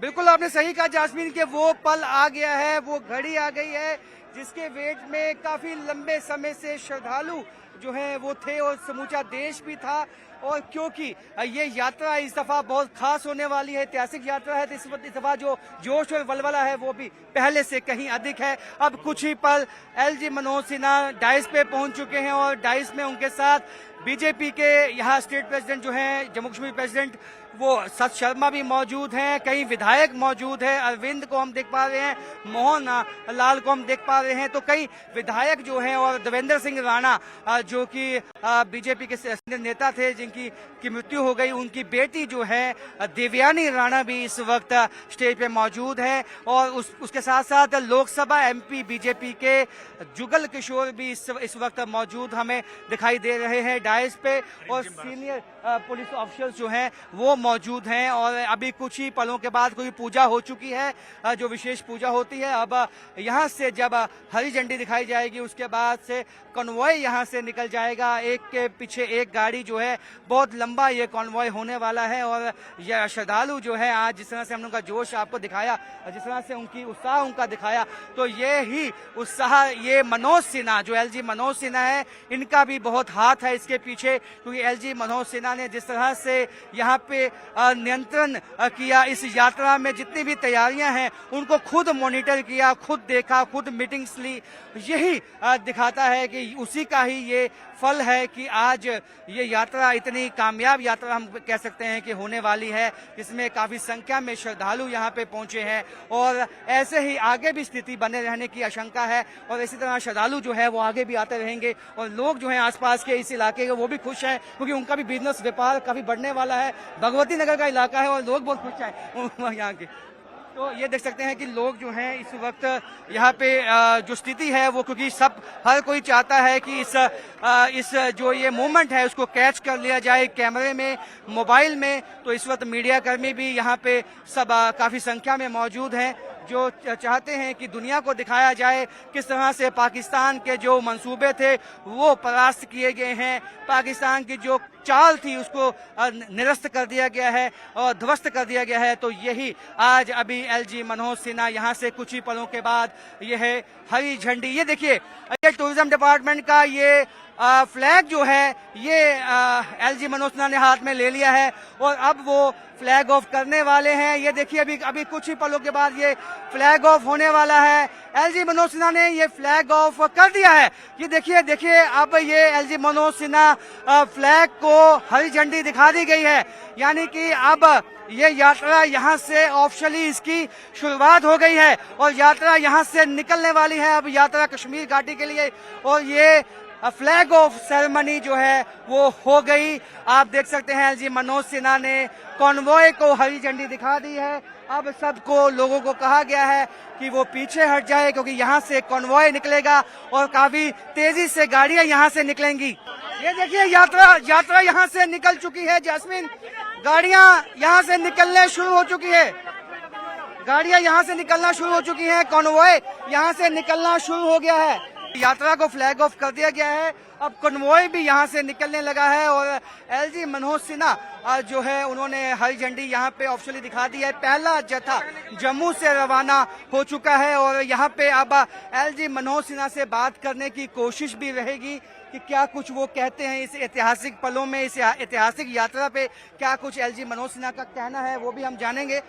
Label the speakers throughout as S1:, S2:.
S1: बिल्कुल आपने सही कहा जास्मीन के वो पल आ गया है, वो घड़ी आ गई है जिसके वेट में काफी लंबे समय से श्रद्धालु जो है वो थे और समूचा देश भी था। और क्योंकि ये यात्रा इस दफा बहुत खास होने वाली है, ऐतिहासिक यात्रा है, तो इस दफा जो जोश और वलवला है वो भी पहले से कहीं अधिक है। अब कुछ ही पल एलजी मनोज सिन्हा डाइस पे पहुंच चुके हैं और डाइस में उनके साथ बीजेपी के यहाँ स्टेट प्रेसिडेंट जो हैं, जम्मू कश्मीर प्रेसिडेंट वो सत शर्मा भी मौजूद हैं, कई विधायक मौजूद हैं, अरविंद को हम देख पा रहे हैं, मोहन लाल को हम देख पा रहे हैं, तो कई विधायक जो हैं और देवेंद्र सिंह राणा जो कि बीजेपी के सीनियर नेता थे जिनकी मृत्यु हो गई, उनकी बेटी जो है देवयानी राणा भी इस वक्त स्टेज पे मौजूद है। और उसके साथ साथ लोकसभा एमपी बीजेपी के जुगल किशोर भी इस वक्त मौजूद हमें दिखाई दे रहे हैं डाइस पे, और सीनियर पुलिस ऑफिसर्स जो हैं वो मौजूद हैं। और अभी कुछ ही पलों के बाद कोई पूजा हो चुकी है, जो विशेष पूजा होती है। अब यहाँ से जब हरी झंडी दिखाई जाएगी उसके बाद से कॉन्वॉय यहाँ से निकल जाएगा, एक के पीछे एक गाड़ी जो है, बहुत लंबा ये कॉन्वॉय होने वाला है। और यह श्रद्धालु जो है आज जिस तरह से हम लोग का जोश आपको दिखाया, जिस तरह से उनकी उत्साह उनका दिखाया, तो ये ही उत्साह ये मनोज सिन्हा जो एलजी मनोज सिन्हा है इनका भी बहुत हाथ है इसके पीछे, क्योंकि एलजी मनोज सिन्हा ने जिस तरह से यहाँ पे नियंत्रण किया, इस यात्रा में जितनी भी तैयारियां हैं उनको खुद मॉनिटर किया, खुद देखा, खुद मीटिंग्स ली, यही दिखाता है कि उसी का ही ये फल है कि आज ये यात्रा इतनी कामयाब यात्रा हम कह सकते हैं कि होने वाली है, जिसमें काफी संख्या में श्रद्धालु यहाँ पे पहुंचे हैं। और ऐसे ही आगे भी स्थिति बने रहने की आशंका है और इसी तरह श्रद्धालु जो है वो आगे भी आते रहेंगे। और लोग जो हैं आसपास के इस इलाके के वो भी खुश हैं, क्योंकि उनका भी बिजनेस व्यापार काफी बढ़ने वाला है। भगवती नगर का इलाका है और लोग बहुत खुश हैं यहाँ के। तो ये देख सकते हैं कि लोग जो हैं इस वक्त यहाँ पे जो स्थिति है वो, क्योंकि हर कोई चाहता है कि इस जो ये मूवमेंट है उसको कैच कर लिया जाए कैमरे में, मोबाइल में। तो इस वक्त मीडिया कर्मी भी यहाँ पे सब काफी संख्या में मौजूद हैं, जो चाहते हैं कि दुनिया को दिखाया जाए किस तरह से पाकिस्तान के जो मंसूबे थे वो परास्त किए गए हैं, पाकिस्तान की जो चाल थी उसको निरस्त कर दिया गया है और ध्वस्त कर दिया गया है। तो यही आज अभी एलजी मनोज सिन्हा यहाँ से कुछ ही पलों के बाद ये है हरी झंडी। ये देखिए, ये टूरिज्म डिपार्टमेंट का ये फ्लैग जो है ये एलजी मनोज सिन्हा ने हाथ में ले लिया है और अब वो फ्लैग ऑफ करने वाले हैं। ये देखिए अभी कुछ ही पलों के बाद ये फ्लैग ऑफ होने वाला है। एलजी मनोज सिन्हा ने ये फ्लैग ऑफ कर दिया है। ये देखिए अब ये एलजी मनोज सिन्हा फ्लैग को हरी झंडी दिखा दी गई है, यानी कि अब ये यात्रा यहाँ से ऑफिशियली इसकी शुरुआत हो गई है और यात्रा यहाँ से निकलने वाली है। अब यात्रा कश्मीर घाटी के लिए और ये फ्लैग ऑफ सेरेमनी जो है वो हो गई। आप देख सकते हैं एलजी मनोज सिन्हा ने कॉन्वॉय को हरी झंडी दिखा दी है। अब सबको लोगों को कहा गया है कि वो पीछे हट जाए, क्योंकि यहाँ से कॉन्वॉय निकलेगा और काफी तेजी से गाड़ियां यहाँ से निकलेंगी। ये देखिए यात्रा यहाँ से निकल चुकी है जास्मीन, गाड़ियां यहाँ से निकलने शुरू हो चुकी है, गाड़ियां यहाँ से निकलना शुरू हो चुकी हैं, कॉन्वॉय यहाँ से निकलना शुरू हो गया है। यात्रा को फ्लैग ऑफ कर दिया गया है, अब कॉन्वॉय भी यहाँ से निकलने लगा है और एलजी मनोज सिन्हा जो है उन्होंने हरी झंडी यहाँ पे ऑफिशियली दिखा दी है। पहला जत्था जम्मू से रवाना हो चुका है और यहाँ पे अब एलजी मनोज सिन्हा से बात करने की कोशिश भी रहेगी कि क्या कुछ वो कहते हैं इस ऐतिहासिक पलों में, इस ऐतिहासिक यात्रा पे क्या कुछ एलजी मनोज सिन्हा का कहना है वो भी हम जानेंगे।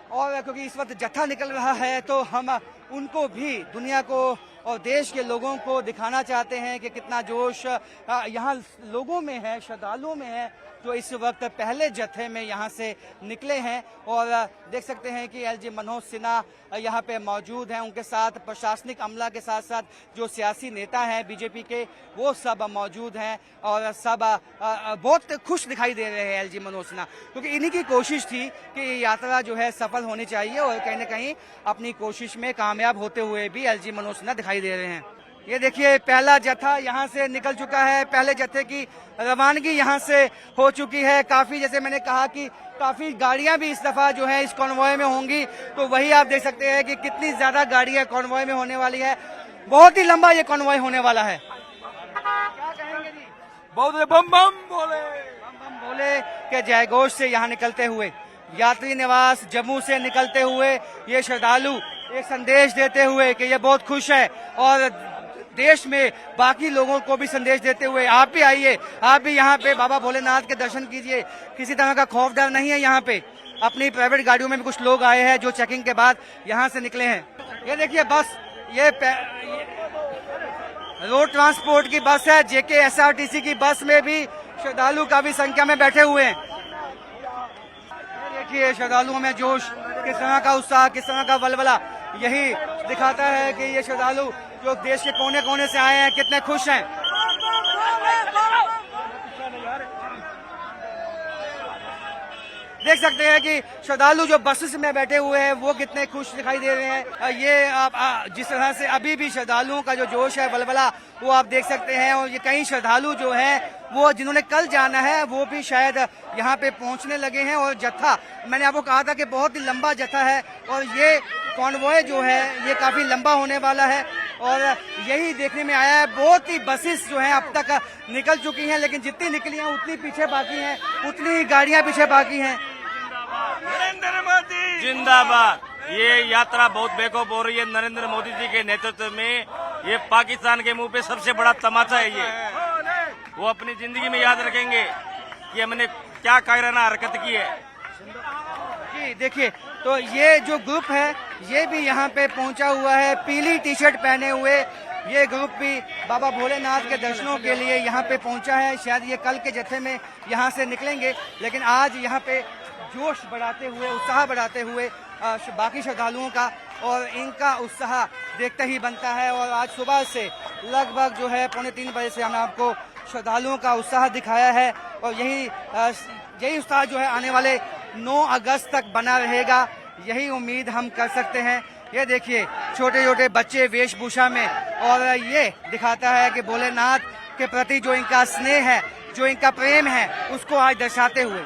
S1: और क्योंकि इस वक्त जत्था निकल रहा है तो हम उनको भी, दुनिया को और देश के लोगों को दिखाना चाहते हैं कि कितना जोश यहाँ लोगों में है, श्रद्धालुओं में है, जो इस वक्त पहले जत्थे में यहाँ से निकले हैं। और देख सकते हैं कि एलजी मनोज सिन्हा यहाँ पे मौजूद हैं, उनके साथ प्रशासनिक अमला के साथ साथ जो सियासी नेता हैं बीजेपी के वो सब मौजूद हैं और सब बहुत खुश दिखाई दे रहे हैं एलजी मनोज सिन्हा, क्योंकि इन्हीं की कोशिश थी कि यात्रा जो है सफल होनी चाहिए और कहीं न कहीं अपनी कोशिश में कामयाब होते हुए भी एलजी मनोज सिन्हा दिखाई दे रहे हैं। ये देखिए पहला जत्था यहाँ से निकल चुका है, पहले जत्थे की रवानगी यहाँ से हो चुकी है। काफी, जैसे मैंने कहा कि काफी गाड़ियां भी इस दफा जो है इस कॉन्वॉय में होंगी, तो वही आप देख सकते हैं कि कितनी ज्यादा गाड़ियां कॉन्वॉय में होने वाली है। बहुत ही लंबा ये कॉन्वॉय होने वाला है। क्या कहेंगे जी?
S2: बहुत बम बम बोले,
S1: बम बम बोले के जयघोष से यहाँ निकलते हुए यात्री निवास जम्मू से निकलते हुए ये श्रद्धालु एक संदेश देते हुए कि ये बहुत खुश है और देश में बाकी लोगों को भी संदेश देते हुए आप भी आइए, आप भी यहाँ पे बाबा भोलेनाथ के दर्शन कीजिए। किसी तरह का खौफ डर नहीं है यहाँ पे। अपनी प्राइवेट गाड़ियों में भी कुछ लोग आए हैं जो चेकिंग के बाद यहाँ से निकले हैं। ये देखिए बस, ये रोड ट्रांसपोर्ट की बस है, जेके एसआरटीसी की बस में भी श्रद्धालु काफी संख्या में बैठे हुए हैं। देखिए श्रद्धालुओं में जोश, किस तरह का उत्साह, किस तरह का वलवला, यही दिखाता है कि ये श्रद्धालु जो देश के कोने कोने से आए हैं कितने खुश हैं। देख सकते हैं कि श्रद्धालु जो बसेस में बैठे हुए हैं वो कितने खुश दिखाई दे रहे हैं। ये आप जिस तरह से अभी भी श्रद्धालुओं का जो जोश है, वलवला, वो आप देख सकते हैं। और ये कई श्रद्धालु जो हैं वो जिन्होंने कल जाना है वो भी शायद यहाँ पे पहुँचने लगे हैं। और जत्था, मैंने आपको कहा था कि बहुत ही लंबा जत्था है और ये कॉन्वॉय जो है ये काफी लंबा होने वाला है और यही देखने में आया है। बहुत ही बसेस जो हैं अब तक निकल चुकी हैं, लेकिन जितनी निकली हैं उतनी पीछे बाकी हैं, उतनी गाड़ियां पीछे बाकी हैं।
S2: नरेंद्र मोदी जिंदाबाद। ये यात्रा बहुत बेखौफ हो रही है नरेंद्र मोदी जी के नेतृत्व में। ये पाकिस्तान के मुंह पे सबसे बड़ा तमाचा है। ये वो अपनी जिंदगी में याद रखेंगे कि हमने क्या कायराना हरकत की है।
S1: जी देखिए, तो ये जो ग्रुप है ये भी यहाँ पे पहुंचा हुआ है, पीली टी शर्ट पहने हुए। ये ग्रुप भी बाबा भोलेनाथ के दर्शनों के लिए यहाँ पे पहुंचा है। शायद ये कल के जत्थे में यहाँ से निकलेंगे, लेकिन आज यहाँ पे जोश बढ़ाते हुए, उत्साह बढ़ाते हुए बाकी श्रद्धालुओं का और इनका उत्साह देखते ही बनता है। और आज सुबह से लगभग जो है 2:45 बजे से हमने आपको श्रद्धालुओं का उत्साह दिखाया है और यही उत्साह जो है आने वाले 9 अगस्त तक बना रहेगा, यही उम्मीद हम कर सकते हैं। ये देखिए छोटे छोटे बच्चे वेशभूषा में, और ये दिखाता है कि भोलेनाथ के प्रति जो इनका स्नेह है, जो इनका प्रेम है, उसको आज दर्शाते हुए।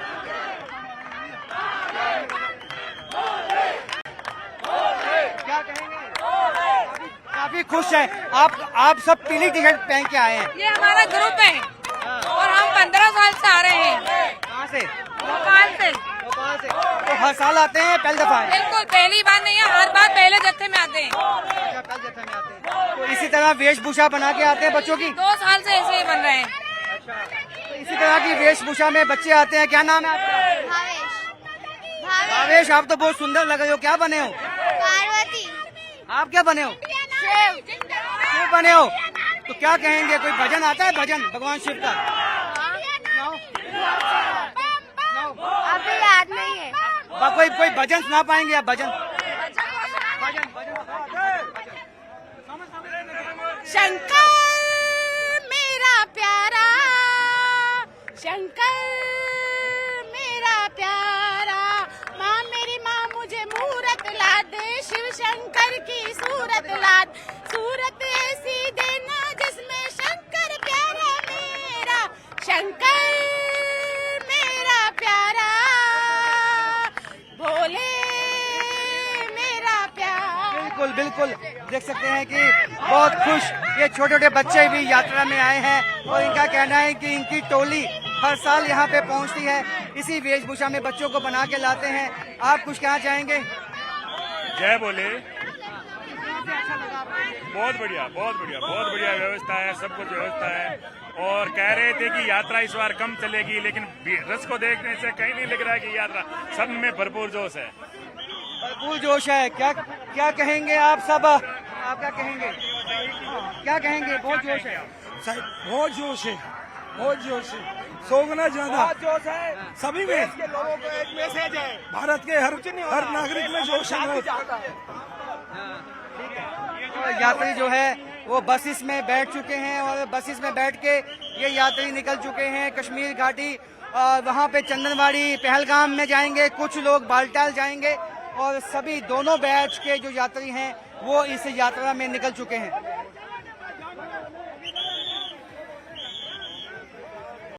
S1: क्या कहेंगे? काफी खुश है आप सब पीली टी शर्ट पहन के आए हैं।
S3: ये हमारा ग्रुप है और हम 15 साल से आ रहे हैं।
S1: कहाँ से?
S3: भोपाल से।
S1: भोपाल से। तो हर साल आते हैं? पहली दफा है?
S3: बिल्कुल पहली बार नहीं है, हर बार पहले जत्थे में आते हैं।
S1: अच्छा, पहले जत्थे में आते हैं। तो इसी तरह वेशभूषा बना के आते हैं बच्चों की?
S3: 2 साल से ऐसे ही बन रहे हैं।
S1: तो इसी तरह की वेशभूषा में बच्चे आते हैं। क्या नाम है आपका?
S4: भावेश।
S1: भावेश, आप तो बहुत सुंदर लग रहे हो। क्या बने हो?
S4: पार्वती।
S1: आप क्या बने हो?
S4: शिव।
S1: शिव बने हो। तो क्या कहेंगे, कोई भजन आता है, भजन भगवान शिव का?
S4: अभी याद नहीं है।
S1: कोई भजन सुना पाएंगे आप? भजन
S3: शंकर मेरा प्यारा, शंकर मेरा प्यारा, माँ मेरी माँ मुझे मूरत ला दे, शिव शंकर की सूरत ला दे, सूरत ऐसी देना जिसमें शंकर प्यारा मेरा, शंकर मेरा प्यारा, भोले मेरा प्यारा।
S1: बिल्कुल बिल्कुल, देख सकते हैं कि बहुत खुश ये छोटे छोटे बच्चे भी यात्रा में आए हैं और इनका कहना है कि इनकी टोली हर साल यहाँ पे पहुँचती है, इसी वेशभूषा में बच्चों को बना के लाते हैं। आप कुछ कहना चाहेंगे?
S5: जय बोले। बहुत बढ़िया, बहुत बढ़िया, बहुत बढ़िया व्यवस्था है, सब कुछ व्यवस्था है। और कह रहे थे कि यात्रा इस बार कम चलेगी, लेकिन रस को देखने से कहीं नहीं लग रहा है कि यात्रा सब में भरपूर जोश है।
S1: भरपूर जोश है। क्या कहेंगे आप सब? आप क्या कहेंगे? क्या कहेंगे? बहुत जोश है।
S6: बहुत जोश है, बहुत जोश है, 100 गुना ज्यादा
S1: जोश है
S6: सभी में।
S1: के लोगों को एक मैसेज है,
S6: भारत के हर नागरिक में जोश है।
S1: यात्री जो है वो बसेस में बैठ चुके हैं और बसेस में बैठ के ये यात्री निकल चुके हैं कश्मीर घाटी। वहाँ पे चंदनवाड़ी, पहलगाम में जाएंगे, कुछ लोग बालटाल जाएंगे और सभी दोनों बैच के जो यात्री हैं वो इस यात्रा में निकल चुके हैं।